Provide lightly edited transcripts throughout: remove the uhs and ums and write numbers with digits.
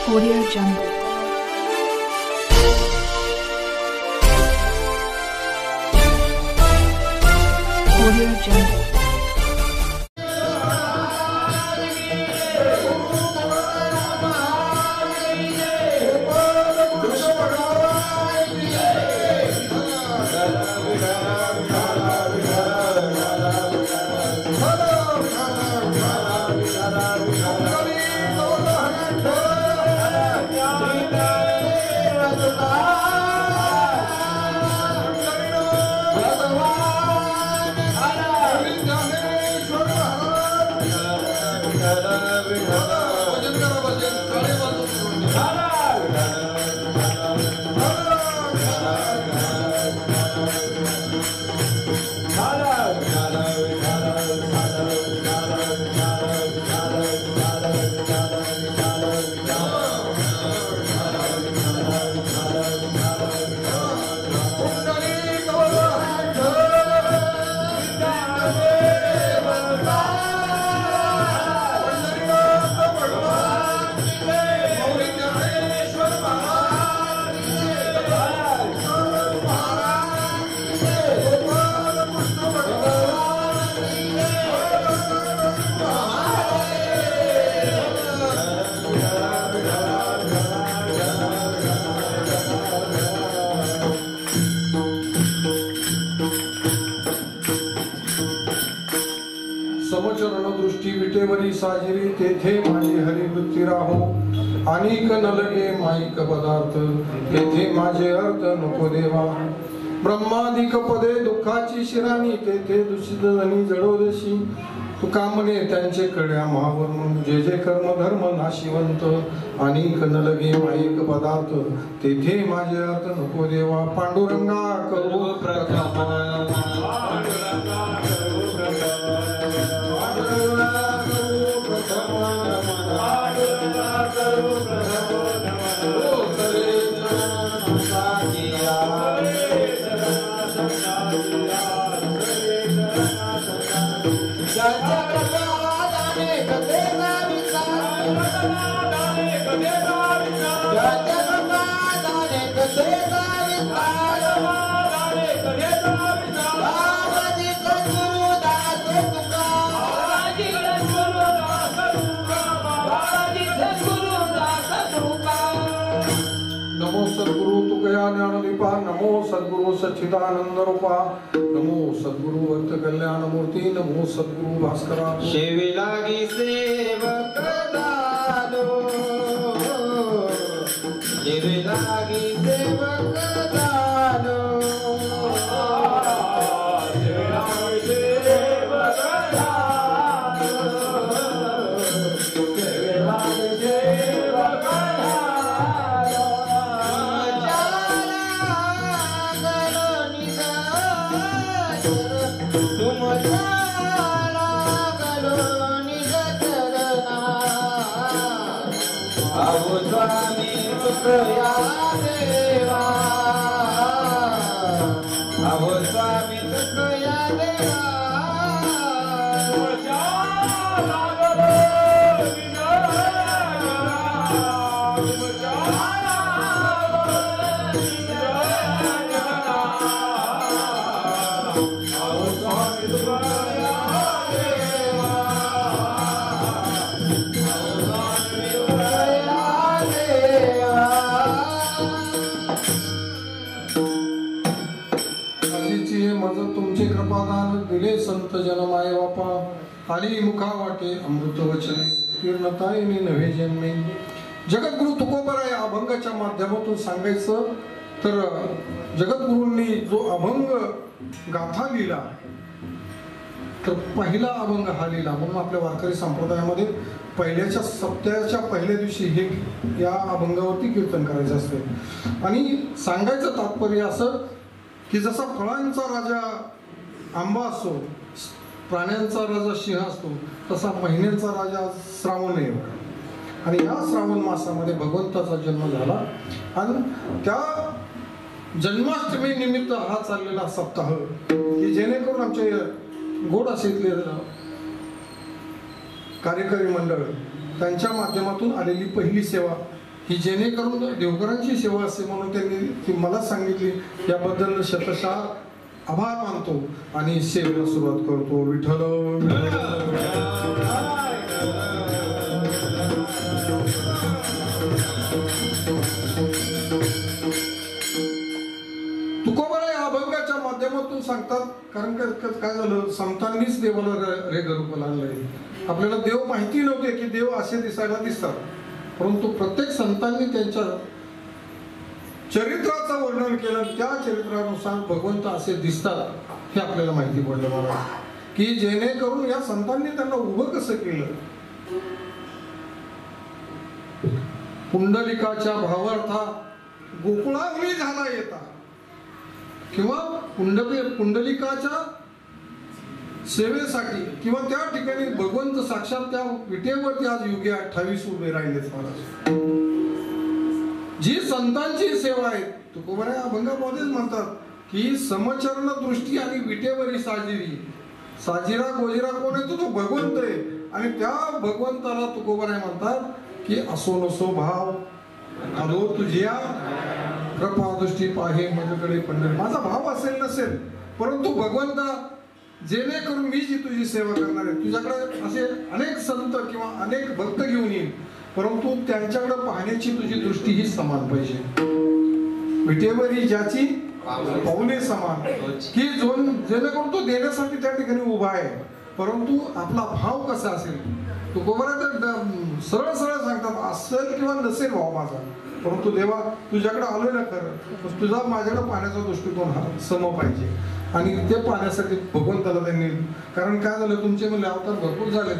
Audio Jungle. Audio Jungle. दृष्टी विटेवरी साजिरी तेथे माझी हरिवृत्ती राहो अनेक न लगे माईक पदार्थ तेथे माझे अर्थ नको देवा ब्रह्मादिक पदे दुःखाची शिराणी तेथे दूषित धनी जडोदशी तुका म्हणे त्यांचे कड्या महावरून जे जे कर्म धर्म नाशिवंत अनेक न लगे माईक पदार्थ तेथे माझे अर्थ नको देवा पांडुरंगा करू प्रथम नमो सद्गुरु सच्चिदानंद रूपा नमो सद्गुरु वर्त कल्याण मूर्ती नमो सद्गुरु भास्करा सेवे लागी सेवक दालो सेवे लागी सेवक दालो सेवे लागी सेवक दालो सेवे लागी सेवक स्वामी तुकया देवा अहो स्वामी तुकया देवा दिले संत जनमाय बापा आली मुखा वाटे अमृत वचने तीर्णताईने नवे जन्मे जगद्गुरु तुकोबराय अभंगाच्या माध्यमातून सांगायचं तर जगद्गुरूंनी जो अभंग गाथा लिहिला तर पहिला अभंग हा लिहिला म्हणून आपल्या वारकरी संप्रदायामध्ये पहिल्याच्या सप्त्याच्या पहिल्या दिवशी हे या अभंगावरती कीर्तन करायचं असते आणि सांगायचं तात्पर्य असं की जसा फळांचा राजा आंबा असतो प्राण्यांचा राजा सिंह असतो तसा महिन्यांचा राजा श्रावण आहे आणि या श्रावण मासामध्ये भगवंताचा जन्म झाला आणि त्या जन्माष्टमी निमित्त हा चाललेला सप्ताह की जेणेकरून आमचे गोडाशीतले कार्यकारी मंडळ त्यांच्या माध्यमातून आलेली पहिली सेवा ही जेणेकरून देवघरांची सेवा असते म्हणून त्यांनी ती मला सांगितली. याबद्दल शतशः आभार मानतो आणि सेवेला सुरुवात करतो. विठ्ठल तुकोबराय अभंगाच्या माध्यमातून सांगतात. कारण काय झालं, संतांनीच देवाला रेगरूप आणलंय. आपल्याला देव माहिती नव्हते की देव असे दिसायला दिसतात, परंतु प्रत्येक संतांनी त्यांच्या चरित्राचं वर्णन केलं. त्या चरित्रानुसार भगवंत असे दिसतात हे आपल्याला माहिती पडलं महाराज. की जेणेकरून या संतांनी त्यांना उभं कसं केलं. पुंडलिकाच्या भावार्था गोकुळाग्नी झाला येता, किंवा पुंडलिकाच्या सेवेसाठी किंवा त्या ठिकाणी भगवंत साक्षात त्या विटेवरती आज युगे 28 उभे राहिलेत महाराज. जी संतांची सेवा आहे तुकोबराय अभंगामध्येच म्हणतात की समचरण दृष्टी आणि विटेवरी साजिरी. साजिरा गोजिरा कोण आहे, तो भगवंत आहे. आणि त्या भगवंताला तुकोबराय म्हणतात की असो नसो भाव आलो तुझ्या कृपा दृष्टी पाहे माझ्याकडे पंढरी. माझा भाव असेल नसेल, परंतु भगवंता जेणेकरून मी जी तुझी सेवा करणार आहे, तुझ्याकडे असे अनेक संत किंवा अनेक भक्त घेऊन येईल, परंतु त्यांच्याकडे पाहण्याची तुझी दृष्टी ही समान पाहिजे. विटेवरी ज्याची पाऊले समान, की जेणेकरून तो देण्यासाठी त्या ठिकाणी उभा आहे, परंतु आपला भाव कसा असेल. तुकोबराय तर सरळ सरळ सांगतात असेल किंवा नसेल भाव माझा, परंतु देवा तुझ्याकडे आलोय ना खरं, तुझा माझ्याकडे पाहण्याचा दृष्टिकोन हा सम पाहिजे. आणि ते पाहण्यासाठी भगवंताला त्यांनी, कारण काय झालं तुमचे म्हणजे अवतार भरपूर झाले,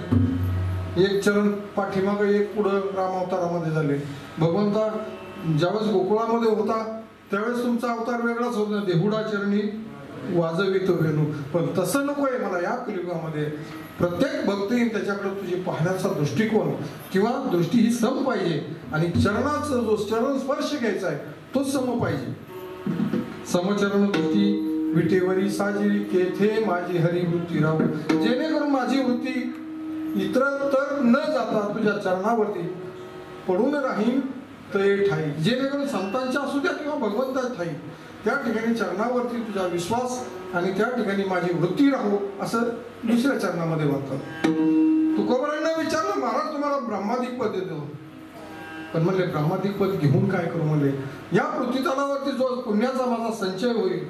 एक चरण पाठीमाग एक पुढं राम अवतारामध्ये झाले. भगवंता ज्यावेळेस गोकुळामध्ये होता त्यावेळेस तुमचा अवतार वेगळाच होता, देहुडा चरणी वाजवितो वेणू. पण तसं नको आहे मला या कलियुगामध्ये. प्रत्येक भक्ती त्याच्याकडे तुझी पाहण्याचा दृष्टिकोन किंवा दृष्टी ही सम पाहिजे, आणि चरणाचा जो चरण स्पर्श घ्यायचा आहे तो सम पाहिजे. समचरण दृष्टी विटेवरी साजिरी तेथे माझी हरिवृत्ती राहू. जेणेकरून माझी वृत्ती इतरत्र न जाता तुझ्या चरणावरती पडून राहील ते ठाई. जेणेकरून संतांच्या असू द्या किंवा भगवंताच्या ठाई त्या ठिकाणी चरणावरती तुझा विश्वास आणि त्या ठिकाणी माझी वृत्ती राहू, असं दुसऱ्या चरणामध्ये म्हणतात. तुकोबरायांना विचारलं महाराज तुम्हाला ब्रह्मादिक पद देतो, पण म्हणले ब्रह्मादिक पद घेऊन काय करू. म्हणले या पृथ्वीतलावरती जो पुण्याचा माझा संचय होईल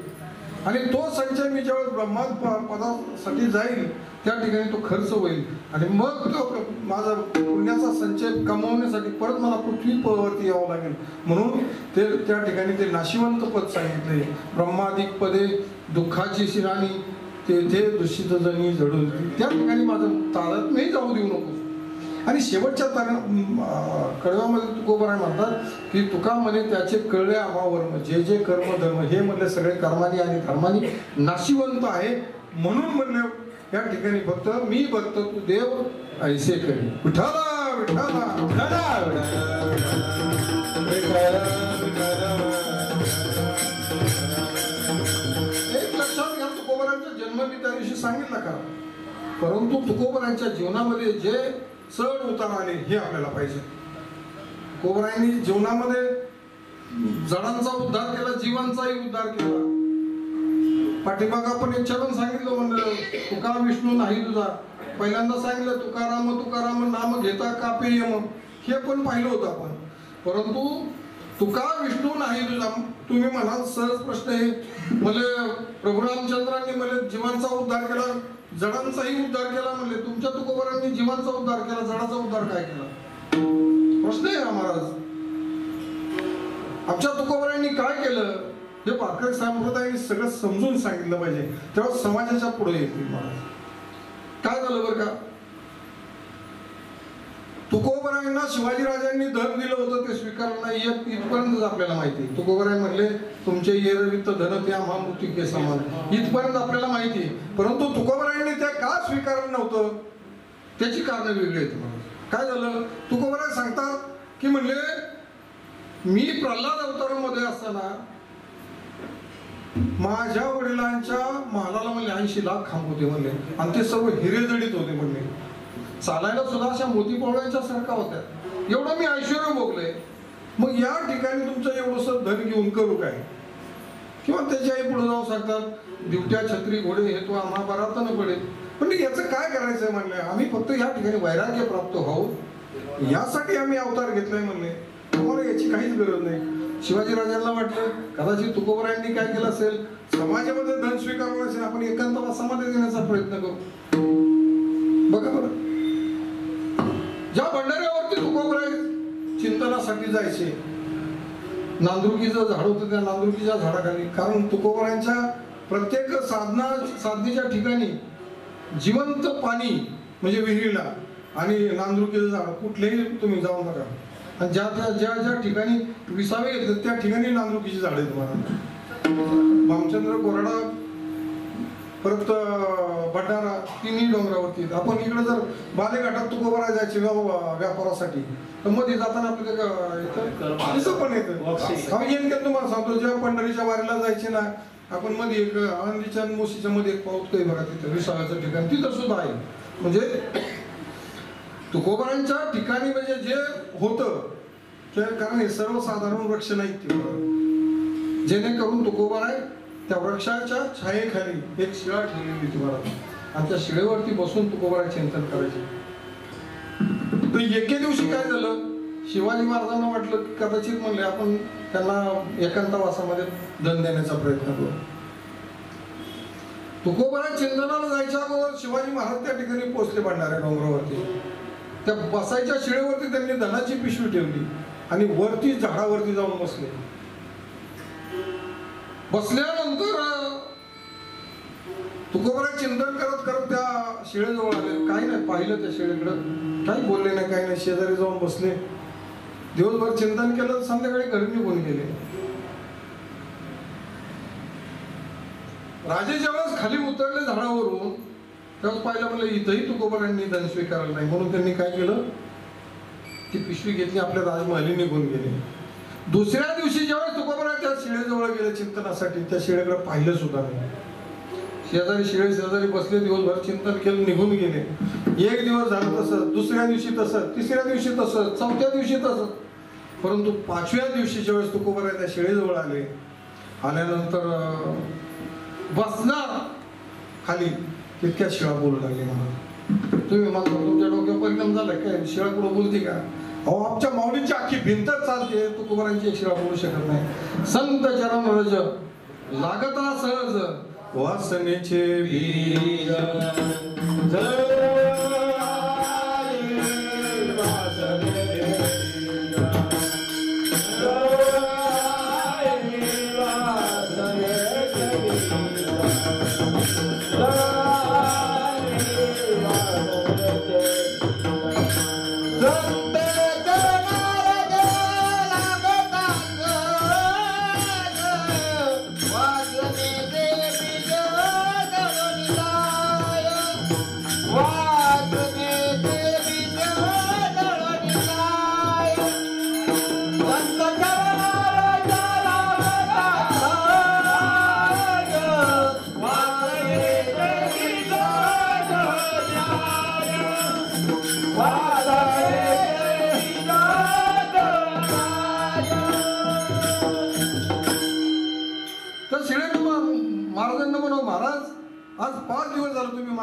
आणि तो संचय मी ज्यावेळेस ब्रह्माद पदासाठी जाईल त्या ठिकाणी तो खर्च होईल, आणि मग तो माझा पुण्याचा संचय कमवण्यासाठी परत मला पृथ्वीवरती यावं लागेल. म्हणून ते त्या ठिकाणी ते नाशिवंत पद सांगितले. ब्रह्मादिक पदे दुःखाची शिराणी तेथे दूषित जणी जडू. त्या ठिकाणी माझं तारतम्यही जाऊ देऊ नको. आणि शेवटच्या कडव्यामध्ये तुकोबराय म्हणतात की तुका म्हणे त्याचे कळले आम्हावर जे जे कर्म धर्म हे म्हणले सगळे कर्मानी आणि धर्मानी नाशिवंत आहे. म्हणून म्हणले या ठिकाणी फक्त मी भक्त तू देव ऐसे करी. विठाला विठाला एक लक्षात घ्या, तुकोबरायांचा जन्म मी त्या दिवशी सांगितला का, परंतु तुकोबरायांच्या जीवनामध्ये जे चढ उतार आले हे आपल्याला पाहिजे. तुकोबरायांनी जीवनामध्ये जडांचा उद्धार केला, जीवांचाही उद्धार केला. पाठीमाग आपण एक चरण सांगितलं म्हणलं तुका विष्णू नाही तुझा. पहिल्यांदा सांगितलं तुकाराम तुकाराम नाम घेता कापे यम, हे पण पाहिलं होतं आपण. परंतु तुका विष्णू नाही तुझा तुम्ही म्हणाल सहज प्रश्न आहे. मला प्रभू रामचंद्रांनी मला जीवांचा उद्धार केला, जडांचाही उद्धार केला. म्हणले तुमच्या तुकोबरांनी जीवांचा उद्धार केला, जडाचा उद्धार काय केला. प्रश्न आहे हा महाराज. आमच्या तुकोबरांनी काय केलं हे वारकरी संप्रदायाने सगळं समजून सांगितलं पाहिजे, तेव्हा समाजाच्या पुढे येतील महाराज. काय झालं बरं का, तुकोबरायांना शिवाजीराजांनी धन दिलं होतं ते स्वीकारलं नाही इथपर्यंतच आपल्याला माहिती. तुकोबराय म्हणले तुमचे येरवित धन त्या महामृत्यूके समान, इथपर्यंत आपल्याला माहिती. परंतु तुकोबरायांनी ते का स्वीकारलं नव्हतं त्याची कारण वेगळी आहेत. काय झालं, तुकोबराय सांगतात की म्हणले मी प्रल्हाद अवतारामध्ये असताना माझ्या वडिलांच्या महालाला म्हणले 80 लाख खांब होते म्हणले, आणि ते सर्व हिरे जडित होते म्हणले. चालायला सुद्धा अशा मोती पोवळ्यांच्या सारखा होत्या. एवढं मी ऐश्वर्य भोगले, मग या ठिकाणी तुमचं एवढंसं धन घेऊन करू काय? किंवा त्याच्या आई पुढे जाऊन सांगतात दिवट्या छत्री घोडे हे तो आम्हा बरात न पडेल. पण याचं काय करायचंय म्हणले, आम्ही फक्त या ठिकाणी वैराग्य प्राप्त व्हावं यासाठी आम्ही अवतार घेतलाय म्हणले. तुम्हाला याची काहीच गरज नाही. शिवाजी राजांना वाटलं कदाचित तुकोबरायांनी काय केलं असेल, समाजामध्ये धन स्वीकारलं असेल, आपण एकांतवासामध्ये देण्याचा प्रयत्न करू. बघा बरं, ज्या भंडाऱ्यावरती तुकोबराय चिंतनासाठी जायचे, नांदुरकीचं झाड होतं त्या नांदुरकीच्या झाडाखाली, कारण तुकोबरायांच्या प्रत्येक साधनेच्या ठिकाणी जिवंत पाणी म्हणजे विहिरीला आणि नांदुरकीचं झाड कुठलेही तुम्ही जाऊ नका. आणि ज्या ठिकाणी विसावे येतात त्या ठिकाणी नांदुरकीची झाड आहेत. तुम्हाला भामचंद्र कोराडा परत भंडारा तिन्ही डोंगरावरती. आपण इकडे जर बालेघाटात तुकोबराय जायचे व्यापारासाठी तर मध्ये जाताना आपल्याला पण येतं. आम्ही तुम्हाला सांगतो, जेव्हा पंढरीच्या वारीला जायचे ना, आपण मध्ये एक आनंदीच्या मोशीच्या मध्ये एक पाऊत काही बघा तिथं विसाव्याचं ठिकाण तिथं सुद्धा आहे. म्हणजे तुकोबरांच्या ठिकाणी म्हणजे जे होतं कारण हे सर्वसाधारण वृक्ष नाहीत, जेणेकरून तुकोबराय त्या वृक्षाच्या छायेखाली एक शिळा ठेवलेली तुम्हाला, आणि त्या शिळेवरती बसून तुकोबराय चिंतन करायचे. तर एके दिवशी काय झालं, शिवाजी महाराजांना वाटलं की कदाचित म्हणले आपण त्यांना एकांतवासामध्ये धन देण्याचा प्रयत्न करू. तुकोबराय चिंतनाला जायच्या अगोदर शिवाजी महाराज त्या ठिकाणी पोहोचले भंडाऱ्या डोंगरावरती. त्या बसायच्या शिळेवरती त्यांनी धनाची पिशवी ठेवली आणि वरती झाडावरती जाऊन बसले. बसल्यानंतर तुकोबराय चिंतन करत करत त्या शिळेजवळ आले. काही नाही पाहिलं त्या शिळेकडं, काही बोलले नाही, काही नाही. शेजारी जाऊन बसले, दिवसभर चिंतन केलं, संध्याकाळी घरी निघून गेले. राजे ज्यावेळेस खाली उतरले झाडावरून त्यावेळेस पाहिलं म्हणलं इथंही तुकोबरायांनी धन स्वीकारलं नाही. म्हणून त्यांनी काय केलं, ती पिशवी घेतली, आपल्या राजमहाली निघून गेले. दुसऱ्या दिवशी ज्यावेळेस तुकोबराय त्या शिळेजवळ गेले चिंतनासाठी, त्या शिळेकडे पाहिलं सुद्धा नाही. शेजारी बसले, दिवसभर चिंतन केलं, निघून गेले. एक दिवस झालं तसं, दुसऱ्या दिवशी तसं, तिसऱ्या दिवशी तसं, चौथ्या दिवशी तसं. परंतु पाचव्या दिवशी ज्यावेळेस तुकोबराय त्या शिळेजवळ आले, आल्यानंतर बसणार खाली तितक्या शिळा बोलू लागले. मला तुम्ही मला तुमच्या डोक्यावर परिणाम झाला काय, शिळा कुठं बोलते का? अहो आमच्या माऊलीची अख्खी भिंतच चालते, तुकोबरायांची एक शिळा बोलू शकत नाही. संत चरण रज लागता सहज वासनेचे बीज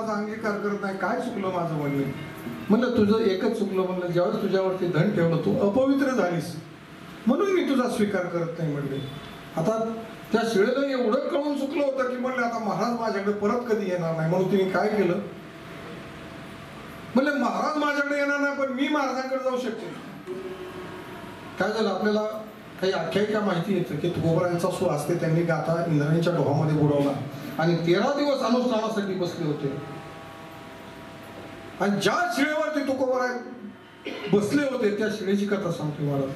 अंगीकार करत नाही, काय चुकलं माझं? म्हणलं तुझं एकच चुकलं. म्हणलं ज्यावेळेस तुझ्यावरती धन ठेवलं तू अपवित्र झालीस, म्हणून मी तुझा स्वीकार करत नाही. म्हणले आता त्या शिळेला एवढं कळून चुकलं होतं की म्हणले आता महाराज माझ्याकडे परत कधी येणार नाही. म्हणून तिने काय केलं, म्हणले महाराज माझ्याकडे येणार नाही पण मी महाराजांकडे जाऊ शकते. काय झालं, आपल्याला काही आख्यायिका माहिती येतं की तुकोबरायांचा सुवास त्यांनी गाथा इंद्रायणीच्या डोहामध्ये बुडवला आणि 13 दिवस अनुष्ठानासाठी बसले होते. आणि ज्या शिळेवरती तुकोबराय बसले होते त्या शिळेची कथा सांगतो मला.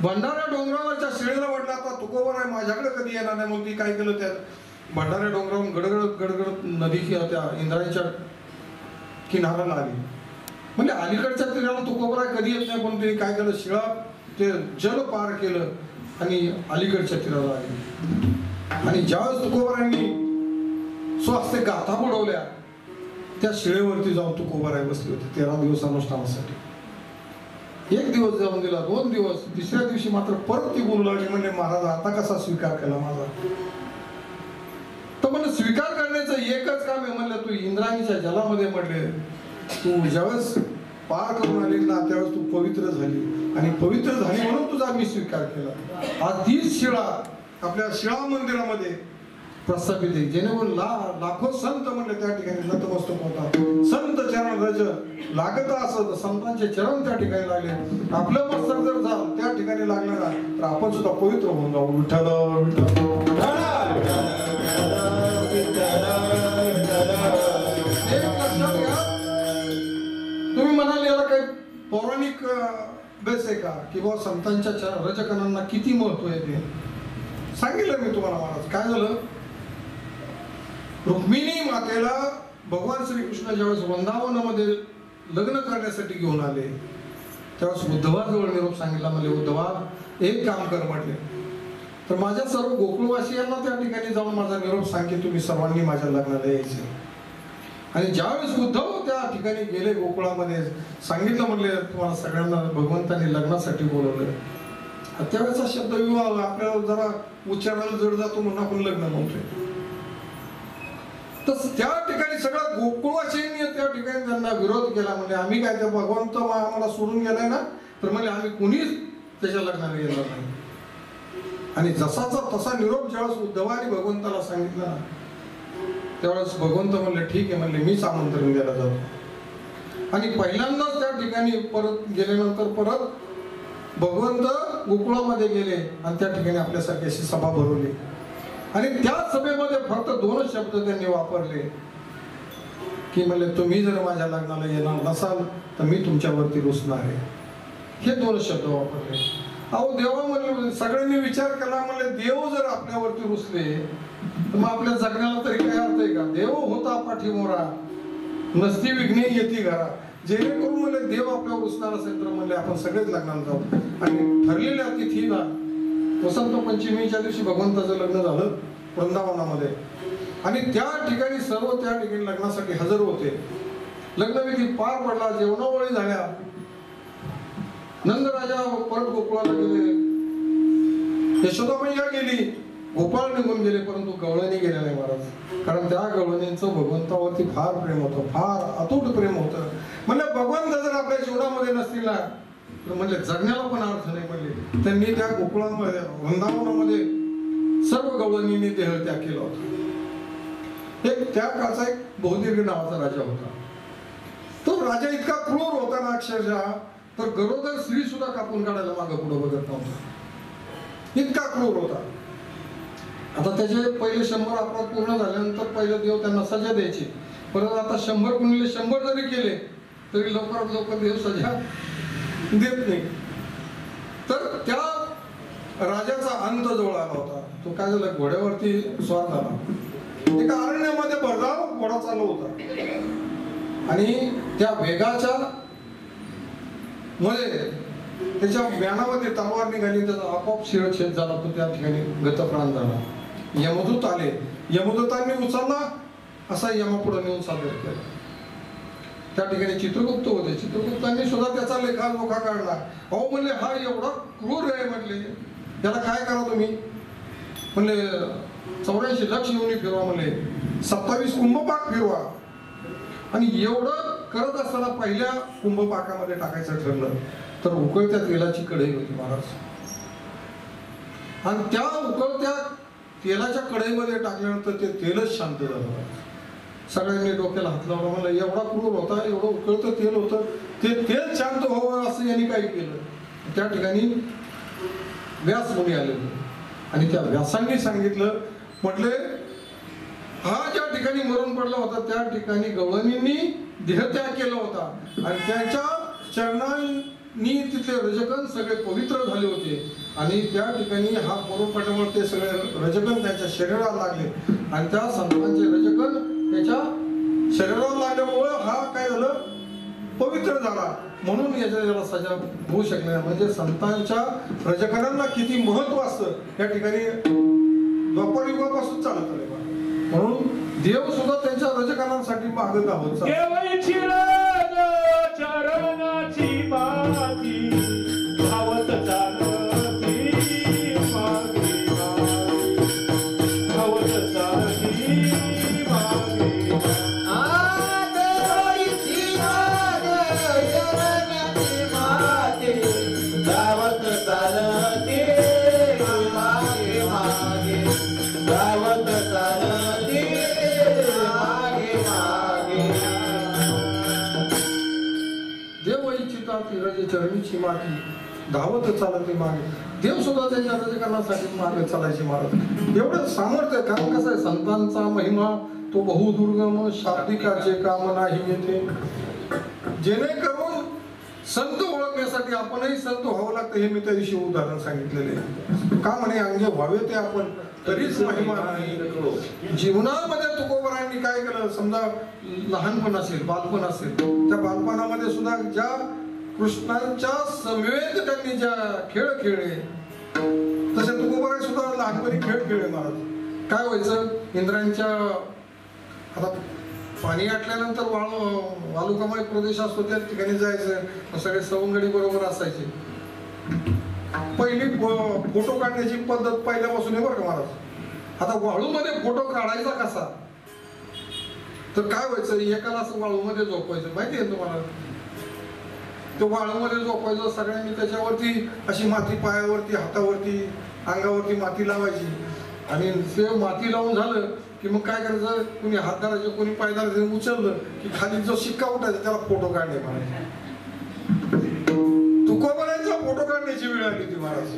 भंडारा डोंगरावरच्या शिळेला वाटलं आता तुकोबराय माझ्याकडे कधी येणार नाही, म्हणून ती काय केलं, त्या भंडारा डोंगरावरून गडगडत नदी त्या इंद्रायणीच्या किनाऱ्याला आली. म्हणजे अलीकडच्या तीराला तुकोबराय कधी येत नाही, पण ते काय केलं, शिळा ते जल पार केलं आणि अलीकडच्या तीराला आली. आणि ज्यावेळेस तुकोबरायांनी स्वहस्ते गाथा बुडवल्या त्या शिळेवरती जाऊन तुकोबराय बसले होते 13 दिवस अनुष्ठानासाठी. एक दिवस जाऊन दिला, 2 दिवस, तिसऱ्या दिवशी मात्र परत ती बोलू लागली. म्हणजे महाराज आता कसा स्वीकार केला माझा? तर म्हणजे स्वीकार करण्याचं एकच काम आहे. म्हणलं तू इंद्रायणीच्या जलामध्ये म्हटले तू ज्यावेळेस पार करून आली ना त्यावेळेस तू पवित्र झाली आणि पवित्र झाली म्हणून तुझा मी स्वीकार केला. आज तीच शिळा आपल्या शिळा मंदिरामध्ये प्रस्थापित आहे. जेणेकरून लाखो संत म्हणले त्या ठिकाणी नतमस्तक होतात. संत चरण रज लागत असत, संतांचे चरण त्या ठिकाणी लागले. आपलं मस्तक जर झालं त्या ठिकाणी लागलं ना तर आपण सुद्धा पवित्र होऊन जाऊ. विठ्ठल तुम्ही म्हणाल याला काही पौराणिक बेस आहे का किंवा संतांच्या रजकणांना किती महत्व आहे ते सांगितलं मी तुम्हाला. महाराज काय झालं, रुक्मिणी मातेला भगवान श्रीकृष्ण ज्यावेळेस वृंदावनामध्ये लग्न करण्यासाठी घेऊन आले त्यावेळेस उद्धवाजवळ निरोप सांगितला. म्हणजे उद्धवा एक काम कर म्हटले तर माझ्या सर्व गोकुळवासियांना त्या ठिकाणी जाऊन माझा निरोप सांग की तुम्ही सर्वांनी माझ्या लग्नाला यायचे. आणि ज्यावेळेस उद्धव त्या ठिकाणी गेले गोकुळामध्ये सांगितलं म्हणले तुम्हाला सगळ्यांना भगवंतांनी लग्नासाठी बोलवलं. त्यावेळेचा शब्द विवाह आपल्याला जरा उच्चाराला जड जातो म्हणून आपण लग्न म्हणतोय. तर त्या ठिकाणी सगळ्या गोकुळवासियांनी त्या ठिकाणी त्यांना विरोध केला. म्हणजे आम्ही काय त्या भगवंत आम्हाला सोडून गेलाय ना तर म्हणजे आम्ही कुणीच त्याच्या लग्नाला येणार नाही. आणि जसाचा तसा निरोप ज्यावेळेस उद्धवाने भगवंताला सांगितला त्यावेळेस भगवंत म्हणले ठीक आहे म्हणले मीच आमंत्रण द्यायला जातो. आणि पहिल्यांदाच त्या ठिकाणी परत गेल्यानंतर परत भगवंत गोकुळामध्ये गेले आणि त्या ठिकाणी आपल्यासारखी अशी सभा भरवली. आणि त्या सभेमध्ये फक्त 2 शब्द त्यांनी वापरले की म्हणले तुम्ही जर माझ्या लग्नाला येणार नसाल तर मी तुमच्यावरती रुसणार आहे. हे 2 शब्द वापरले. अहो देवा म्हणले सगळ्यांनी विचार केला म्हणले देव जर आपल्यावरती रुसले तर मग आपल्या जगण्याला तरी काय अर्थ आहे का? देव होता पाठीमोरा नसती विघ्ने येती घरा. जेणेकरून म्हणले देव आपल्यावर रुसणार असेल तर म्हणले आपण सगळेच लग्नाला जाऊ. आणि ठरलेल्या तिथीला वसंत पंचमीच्या दिवशी भगवंताचं लग्न झालं वृंदावनामध्ये. आणि त्या ठिकाणी सर्व त्या ठिकाणी लग्नासाठी हजर होते. लग्नविधी पार पडला, जेवणावळी झाल्या. नंदराजा परत गोकुळाला गेले, यशोदामय्या गेली, गोपाळ निघून गेले, परंतु गवळणी गेले नाही महाराज. कारण त्या गवळणींचं भगवंतावरती फार प्रेम होतं, फार अतूट प्रेम होतं. म्हणजे भगवंत जर आपल्या जीवनामध्ये नसतील ना तर म्हणजे जगण्याला पण अर्थ नाही. म्हणजे त्यांनी त्या गोकुळामध्ये वृंदावनामध्ये सर्व गवळणींनी देहत्याग केला होता. एक त्या काळचा एक बहुदीर्घ नावाचा राजा होता. तो राजा इतका क्रूर होता ना अक्षरशः तर गरोदर स्त्री सुद्धा कापून काढायला मागं पुढे बघत नव्हता. इतका क्रूर होता. आता त्याचे पहिले 100 अपराध पूर्ण झाल्यानंतर पहिले देव त्यांना सजा द्यायचे. परत आता 100 गुणिले 100 जरी केले तरी लवकरात लवकर देव सजा देत नाही. तर त्या राजाचा अंत जवळ आला होता. तो काय झाला घोड्यावरती स्वार झाला. एका अरण्यामध्ये भरधाव घोडा चालू होता आणि त्या वेगाच्या मुळे त्याच्या व्यानामध्ये तलवार निघाली. त्याचा आपोआप शिरच्छेद झाला. तो त्या ठिकाणी गतप्राण झाला. यमदूत आले. यमदूतांनी उचलला असा यमापुढे नेऊन सादर केला. त्या ठिकाणी चित्रगुप्त होते. चित्रगुप्तांनी सुद्धा त्याचा लेखाजोखा काढला. अहो म्हणले हा एवढा क्रूर आहे म्हटले त्याला काय करा तुम्ही म्हणले 84 लक्ष योनी फिरवा म्हणले 27 कुंभपाक फिरवा. आणि एवढं करत असताना पहिल्या कुंभपाकामध्ये टाकायचं ठरलं तर उकळत्या तेलाची कढई होती महाराज. आणि त्या उकळत्या तेलाच्या कढईमध्ये टाकल्यानंतर ते तेलच शांत झालं. सगळ्यांनी डोक्याला हात लावला. मला एवढा क्रूर होता, एवढं उकळतं तेल होतं, ते तेल शांत व्हावं असं यांनी काय केलं. त्या ठिकाणी व्यास मुनी आले आणि त्या व्यासांनी सांगितलं म्हटले हा ज्या ठिकाणी मरून पडला होता त्या ठिकाणी गवळणींनी देहत्याग केला होता आणि त्यांच्या चरणांनी तिथले रजकण सगळे पवित्र झाले होते. आणि त्या ठिकाणी हा मरून पडल्यामुळे ते सगळे रजकण त्यांच्या शरीराला लागले आणि त्या संतांचे रजकण त्याच्या शरीराला लागल्यामुळे हा काय झालं पवित्र झाला. म्हणून याला सजा होऊ शकली नाही. म्हणजे संतांच्या रजकणांना किती महत्व असतं या ठिकाणी द्वापर युगापासून चालत आले. म्हणून देव सुद्धा त्यांच्या रजकणांसाठी मागत आहोत. चरणाची माती धावत चालती मागे मागे धावत चालती मागे आदरीची नाद चरणाची माती धावत चालती मागे मागे धावत चालती मागे मागे देव इच्छिता तीराची चरणीची माती धावत चालते मागे. देव सुद्धा त्याच्या रजकरणासाठी मागे चालायचे महाराज. एवढं सामर्थ्य. कारण कसं आहे, संतांचा महिमा तो बहुदुर्गम शाब्दिकाचे काम नाही येते. जेणेकरून संत ओळखण्यासाठी आपणही संत व्हावं लागतं. हे मी त्या दिवशी उदाहरण सांगितलेले आहे. का म्हणे अंगे व्हावे ते आपण तरीच महिमा नाही. जीवनामध्ये तुकोबरायांनी काय केलं, समजा लहानपण असेल, बालपण असेल, त्या बालपणामध्ये सुद्धा ज्या कृष्णाच्या समवेत त्यांनी ज्या खेळ खेळले, तसे तुकोबराय सुद्धा लहानपणी खेळ खेळले महाराज. काय व्हायचं, इंद्रांच्या आता पाणी आटल्यानंतर वालुकामय प्रदेश असतो त्या ठिकाणी जायचं. सगळे सवंगडी बरोबर असायचे. पहिली फोटो काढण्याची पद्धत पहिल्यापासून आहे बरं का महाराज. आता वाळूमध्ये फोटो काढायचा कसा, तर काय व्हायचं, एकाला असं वाळूमध्ये झोपायचं. माहिती आहे तुम्हाला, ते वाळूमध्ये झोपायचं. सगळ्यांनी त्याच्यावरती अशी माती पायावरती, हातावरती, अंगावरती माती लावायची. आणि ते माती लावून झालं की मग काय करायचं, कुणी हात धरायचं, कोणी पाय धरायचं, उचललं की खाली जो शिक्का उठायचा त्याला फोटो काढणे म्हणायचे. तुकोबरायांचा फोटो काढण्याची वेळ आली होती महाराज.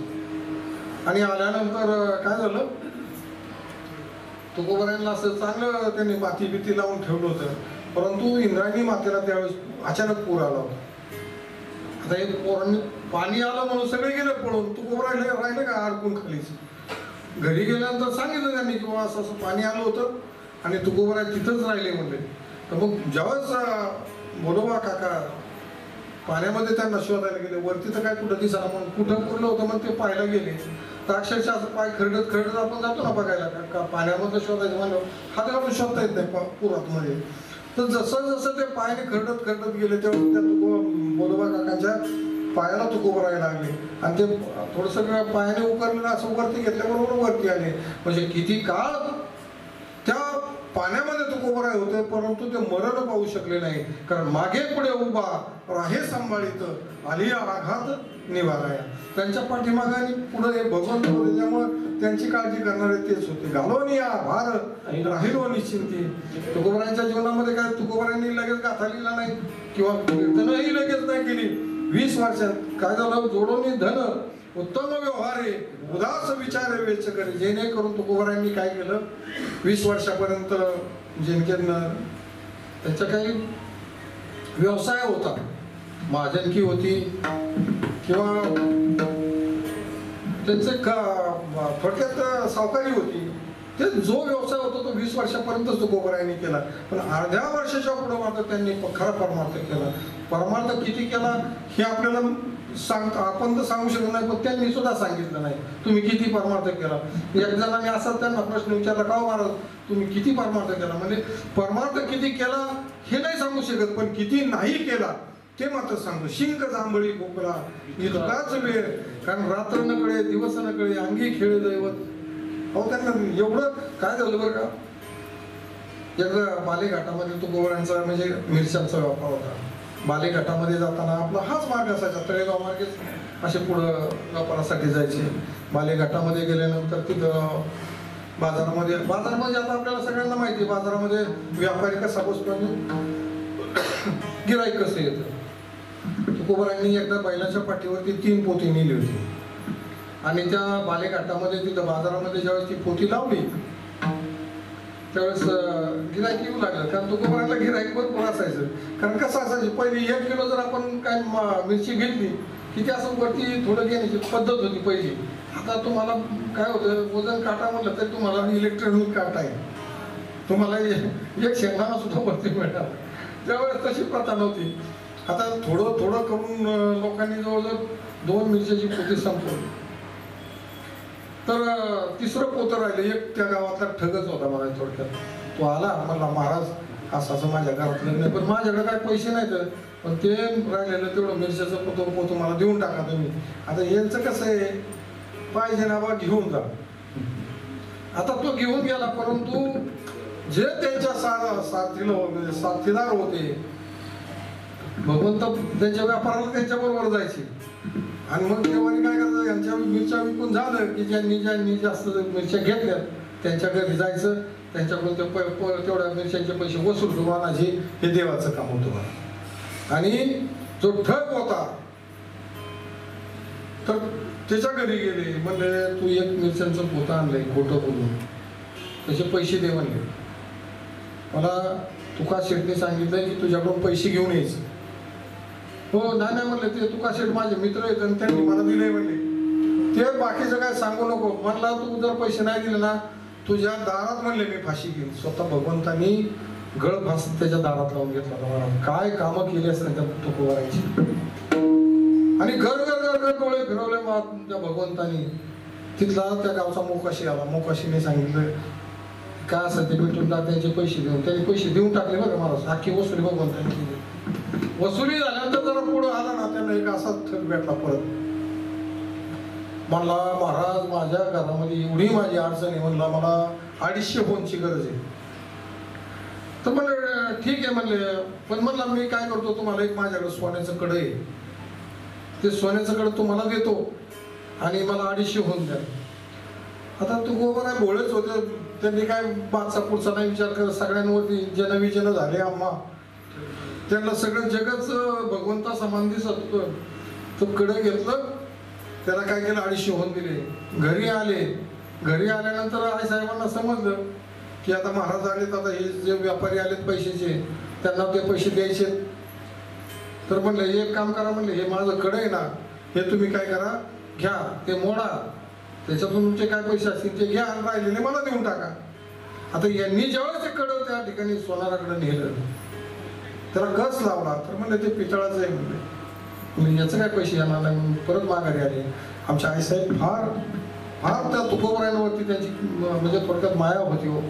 आणि आल्यानंतर काय झालं, तुकोबरायांना असं चांगलं त्यांनी माती बिती लावून ठेवलं होतं. परंतु इंद्रायणी मातेला त्यावेळेस अचानक पूर आला होता. आता हे पोरांनी पाणी आलं म्हणून सगळे गेले पळून. तुकोबरायला राहिले का अडकून खालीच. घरी गेल्यानंतर सांगितलं त्यांनी की बाबा असं असं पाणी आलं होतं आणि तुकोबराय तिथंच राहिले म्हणले. तर मग ज्यावेळेस बोलोबा काका पाण्यामध्ये त्यांना शोधायला गेले. वरती तर काय कुठं दिसणार, म्हणून कुठं पुरलं होतं मग ते पाहायला गेले. तर अक्षरशः असं पाय खरडत खरडत आपण जातो ना बघायला, का पाण्यामध्ये शोधायचं म्हणलं हात घालून शोधता येत नाही पुरात मध्ये. तर जसं जसं ते पायाने खरडत खरडत गेले तेव्हा त्या बोलोबा काकांच्या पायाला तुकोबराय लागले. आणि ते थोडंसं पायाने उकरलेलं असं वरती घेतल्याबरोबर वरती आले. म्हणजे किती काळ त्या पाण्यामध्ये तुकोबराय होते, परंतु ते मरण पाहू शकले नाही. कारण मागे पुढे उभा राहे सांभाळीत आलिया आघात निवाराया. त्यांच्या पाठीमागाने पुढे हे भगवंत होते, त्यामुळे त्यांची काळजी करणारे तेच होते. घालोनिया भार राहिलो निश्चिंती. तुकोबरायांच्या जीवनामध्ये काय तुकोबरायांनी लगेच गाथा लिहिला नाही किंवा कीर्तनही लगेच नाही केली. 20 वर्षात काय झालं, जोडोनी धन उत्तम व्यवहारे उदास विचारे वेच करे. जेणेकरून तुकोबरायांनी काय केलं, 20 वर्षापर्यंत जेणेकरून त्यांचा काही व्यवसाय होता, महाजनकी होती किंवा त्यांचे थोडक्यात सावकारी होती. ते जो व्यवसाय होता तो 20 वर्षापर्यंतच तुकोबरायांनी केला. पण अर्ध्या वर्षाच्या पुढे मात्र त्यांनी खरा परमार्थ केला. परमार्थ किती केला हे आपल्याला आपण तर सांगू शकत नाही, पण त्यांनी सुद्धा सांगितलं नाही तुम्ही किती परमार्थ केला. एक जणांनी असा त्यांना प्रश्न विचारला, का महाराज तुम्ही किती परमार्थ केला. म्हणजे परमार्थ किती केला हे नाही सांगू शकत, पण किती नाही केला ते मात्र सांगतो. शिंक जांभळी खोकला इतकाच वेळ, कारण रात्र न कळे दिवस न कळे अंगी खेळ दैवत. अहो त्यांना एवढं काय झालं बरं का. एकदा बालेघाटामध्ये तुकोबरायांचा म्हणजे मिरच्यांचा व्यापार होता. बालेघाटामध्ये जाताना आपला हाच मार्ग असायचा, तळेगाव मार्गेच असे पुढं व्यापारासाठी जायचे. बालेघाटामध्ये गेल्यानंतर तिथं बाजारामध्ये आता आपल्याला सगळ्यांना माहिती, बाजारामध्ये व्यापारी कसा बसतो आणि गिराईक कसं येतं. तुकोबरायांनी एकदा बैलाच्या पाठीवरती 3 पोती नेली होती आणि त्या बालेघाटामध्ये तिथं बाजारामध्ये ज्यावेळेस ती पोती लावली त्यावेळेस गिराईक येऊ लागलं. कारण तुकोबरायांना गिराईक भरपूर असायचं. कारण कसं असायचं, पहिली 1 किलो जर आपण काय मिरची घेतली की ते असं वरती थोडं घेण्याची पद्धत होती पहिली. आता तुम्हाला काय होतं, वजन काटा म्हटलं तरी तुम्हाला इलेक्ट्रॉनिक काटा आहे, तुम्हाला एक शेंगदाणा सुद्धा वरती मिळणार. त्यावेळेस तशी प्रथा नव्हती. आता थोडं थोडं करून लोकांनी जवळजवळ 2 मिरच्याची पोती संपवली. तर 3रं पोतं राहिलं. एक त्या गावातला ठगच होता मला थोडक्यात. तो आला म्हणला, महाराज असं माझ्या घरात लग्न आहे, पण माझ्याकडे काय पैसे नाहीत, पण ते राहिलेलं तेवढं मिरच्याचं पोतं मला देऊन टाका तुम्ही. आता यांचं कसं आहे, पाहिजे ना बा घेऊन जा. आता तो घेऊन गेला, परंतु जे त्यांच्या साथीदार होते भगवंत त्यांच्या व्यापाराला त्यांच्या बरोबर जायचे. आणि मग तेव्हा काय करायचं, यांच्या मिरच्या विकून झालं की ज्यांनी जास्त मिरच्या घेतल्या त्यांच्या घरी जायचं, त्यांच्याकडून तेवढ्या मिरच्यांचे पैसे वसूल करून आणायचे. हे देवाचं काम होतं मला. आणि जो ठग होता तर त्याच्या घरी गेले, म्हणले तू एक मिरच्यांचं पोतं आणलंय खोटं बोलून, त्याचे पैसे दे म्हणले. मला तुका शेठने सांगितलंय की तुझ्याकडून पैसे घेऊन यायचे. हो नाही म्हणले, ते तुका शेठ माझे मित्र आहेत आणि त्यांनी मला दिले म्हणले. ते बाकीचं काय सांगू नको म्हणला, तू जर पैसे नाही दिले ना तुझ्या दारात म्हणले मी फाशी घेईन. स्वतः भगवंतानी गळफास त्याच्या दारात लावून घेतला. मला काय कामं केली असतात त्या तुकोबारायची. आणि घर डोळे फिरवले त्या भगवंतानी. तिथला त्या गावचा मोकाशी आला. मोकाशीने सांगितलं काय असं ते भेटून त्यांचे पैसे देऊन, त्यांनी पैसे देऊन टाकले बघा मला. अख्खी वसुली भगवंतानी केली. वसुली झाल्यानंतर जरा पुढं आला ना, त्यांना एक असा थक भेटला परत. म्हणला महाराज माझ्या घरामध्ये एवढी माझी अडचण आहे, म्हणला मला 250 फोनची गरज आहे. तर म्हणलं ठीक आहे म्हणले, पण म्हणला मी काय करतो, तुम्हाला एक माझ्याकडे सोन्याचं कड आहे, ते सोन्याचं कड तुम्हाला देतो आणि मला 250 फोन द्या. आता तू गोबर आहे, भोळेच होते, त्यांनी काय बादचा पुढचा नाही विचार करत. सगळ्यांवरती जनविजन झाले आम्हा, त्यांना सगळं जगच भगवंता समान दिसत होतं. तो कडे घेतलं, त्याला काय केलं 250 होऊन दिले. घरी आले. घरी आल्यानंतर आई साहेबांना समजलं की आता महाराज आलेत, आता हे जे व्यापारी आलेत पैशाचे त्यांना ते पैसे द्यायचे. तर म्हणलं एक काम करा, म्हणले हे माझं कडे आहे ना, हे तुम्ही काय करा, घ्या ते मोडा, त्याच्यातून तुमचे काय पैसे असतील ते घ्या आणि राहिलेले मला देऊन टाका. आता यांनी जेव्हा ते कडं त्या ठिकाणी सोनाराकडे नेलं, त्याला गच लावला. तर म्हणले ते पितळाचं आहे म्हणले, याचं काय पैसे येणार नाही म्हणून परत माघारी आले. आमच्या आईसाहेब फार फार त्या तुकोबरायांवरती त्यांची म्हणजे थोडक्यात माया होती हो.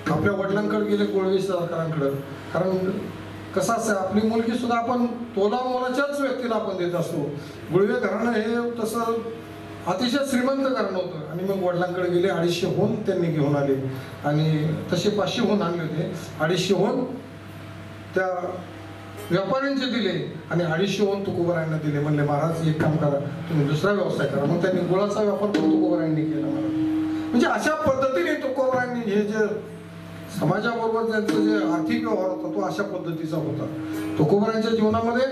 आपल्या वडिलांकडे गेले गोळवे सरकारांकडं, कारण कसं असं आपली मुलगी सुद्धा आपण तोला मोलाच्याच व्यक्तीला आपण देत असतो. गुळवे घराणं हे तसं अतिशय श्रीमंत घराणं होतं. आणि मग वडिलांकडे गेले, 250 होऊन त्यांनी घेऊन आले आणि तसे 500 होऊन आणले होते. 250 होऊन त्या व्यापाऱ्यांचे दिले आणि 250 होऊन तुकोबरायांना दिले. म्हणले महाराज एक काम करा, तुम्ही दुसरा व्यवसाय करा. मग त्यांनी गुळाचा व्यापार पण तुकोबरायांनी केला. म्हणजे अशा पद्धतीने तुकोबरायांनी हे जे समाजाबरोबर त्यांचं जे आर्थिक व्यवहार होता तो अशा पद्धतीचा होता. तुकोबरायांच्या जीवनामध्ये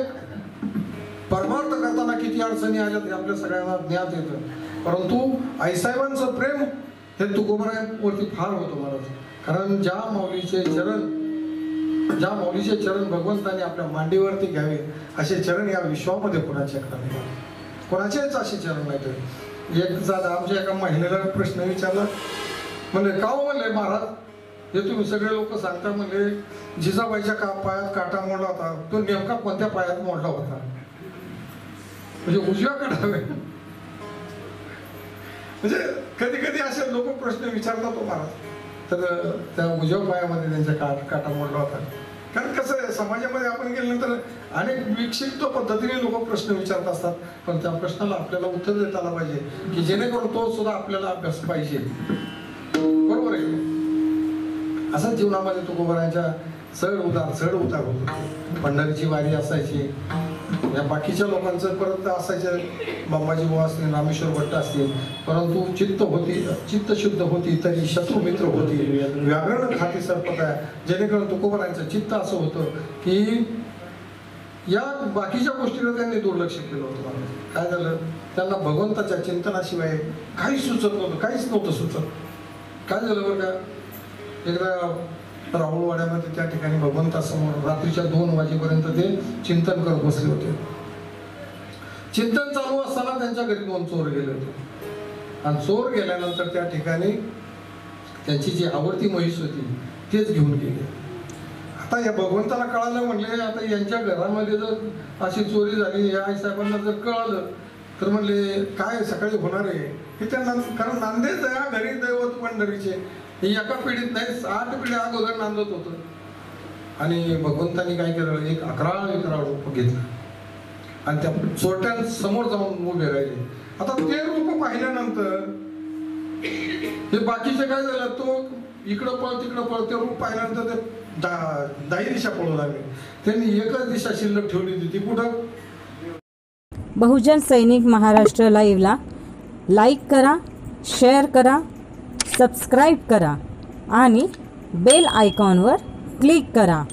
परमार्थ करताना किती अडचणी आल्यात हे आपल्या सगळ्यांना ज्ञात येतं. परंतु आईसाहेबांचं प्रेम हे तुकोबरायांवरती फार होतं महाराज. कारण ज्या माऊलीचे चरण भगवंताने आपल्या मांडीवरती घ्यावे असे चरण या विश्वामध्ये कोणाच्याकडे नाही, कोणाचेच असे चरण नाहीत. एक जादा आमच्या एका महिलेला प्रश्न विचारला, म्हणले का हो म्हणले महाराज, हे तुम्ही सगळे लोक सांगता म्हणले जिजाबाईच्या पायात काटा मोडला होता, तो नेमका कोणत्या पायात मोडला होता? म्हणजे उजव्या काढावे. म्हणजे कधी कधी असे लोक प्रश्न विचारतात हो महाराज. तर त्या उजव्या पायामध्ये त्यांच्या काटा मोडला होता. कारण कसं आहे, समाजामध्ये आपण गेल्यानंतर अनेक विक्षिप्त पद्धतीने लोक प्रश्न विचारत असतात, पण त्या प्रश्नाला आपल्याला उत्तर देता आलं पाहिजे की जेणेकरून तो सुद्धा आपल्याला अभ्यास पाहिजे. बरोबर आहे. असं जीवनामध्ये तुकोबरायांच्या चढ उतार होत. पंढरीची वारी असायची, या बाकीच्या लोकांचं परत असायचं, बाबाजी बुवा असतील, रामेश्वर भट्ट असतील, परंतु चित्त शुद्ध होती तरी शत्रू मित्र होती, व्याकरण खाती सरपत आहे. जेणेकरून तुकोबरायांचं चित्त असं होतं की या बाकीच्या गोष्टीला त्यांनी दुर्लक्ष केलं होतं. काय झालं, त्यांना भगवंताच्या चिंतनाशिवाय काहीच सुचत नव्हतं, काहीच नव्हतं सुचत. काय झालं बरं का, एकदा राहुलवाड्यामध्ये त्या ठिकाणी भगवंतासमोर रात्रीच्या 2 वाजेपर्यंत ते चिंतन करत बसले होते. चिंतन चालू असताना त्यांच्या घरी 2 चोर गेले होते. आणि चोर गेल्यानंतर त्या ठिकाणी त्यांची जी आवडती म्हैस होती तेच घेऊन गेले. आता या भगवंताला कळालं, म्हणले आता यांच्या घरामध्ये जर अशी चोरी झाली, या आईसाहेबांना जर कळालं तर म्हणले काय सकाळी होणार आहे हे त्यांना. कारण नांदेड या घरी दैवत पंढरीचे हे एका पिढीत नाही 8 पिढ्या अगोदर नांदत होतं. आणि भगवंतानी काय केलं, एक अकराळ रूप घेतलं आणि त्या चोरट्यां समोर जाऊन उभे राहिले. आता ते रूप पाहिल्यानंतर हे बाकीचे काय झालं, तो इकडं पळ तिकडं पळ, ते रूप पाहिल्यानंतर ते दाही दिशा पळू लागले. त्यांनी एकच दिशा शिल्लक ठेवली होती, ती कुठं? बहुजन सैनिक महाराष्ट्र लाईव्हला लाईक करा, शेअर करा, सबस्क्राईब करा आणि बेल आयकॉनवर क्लिक करा.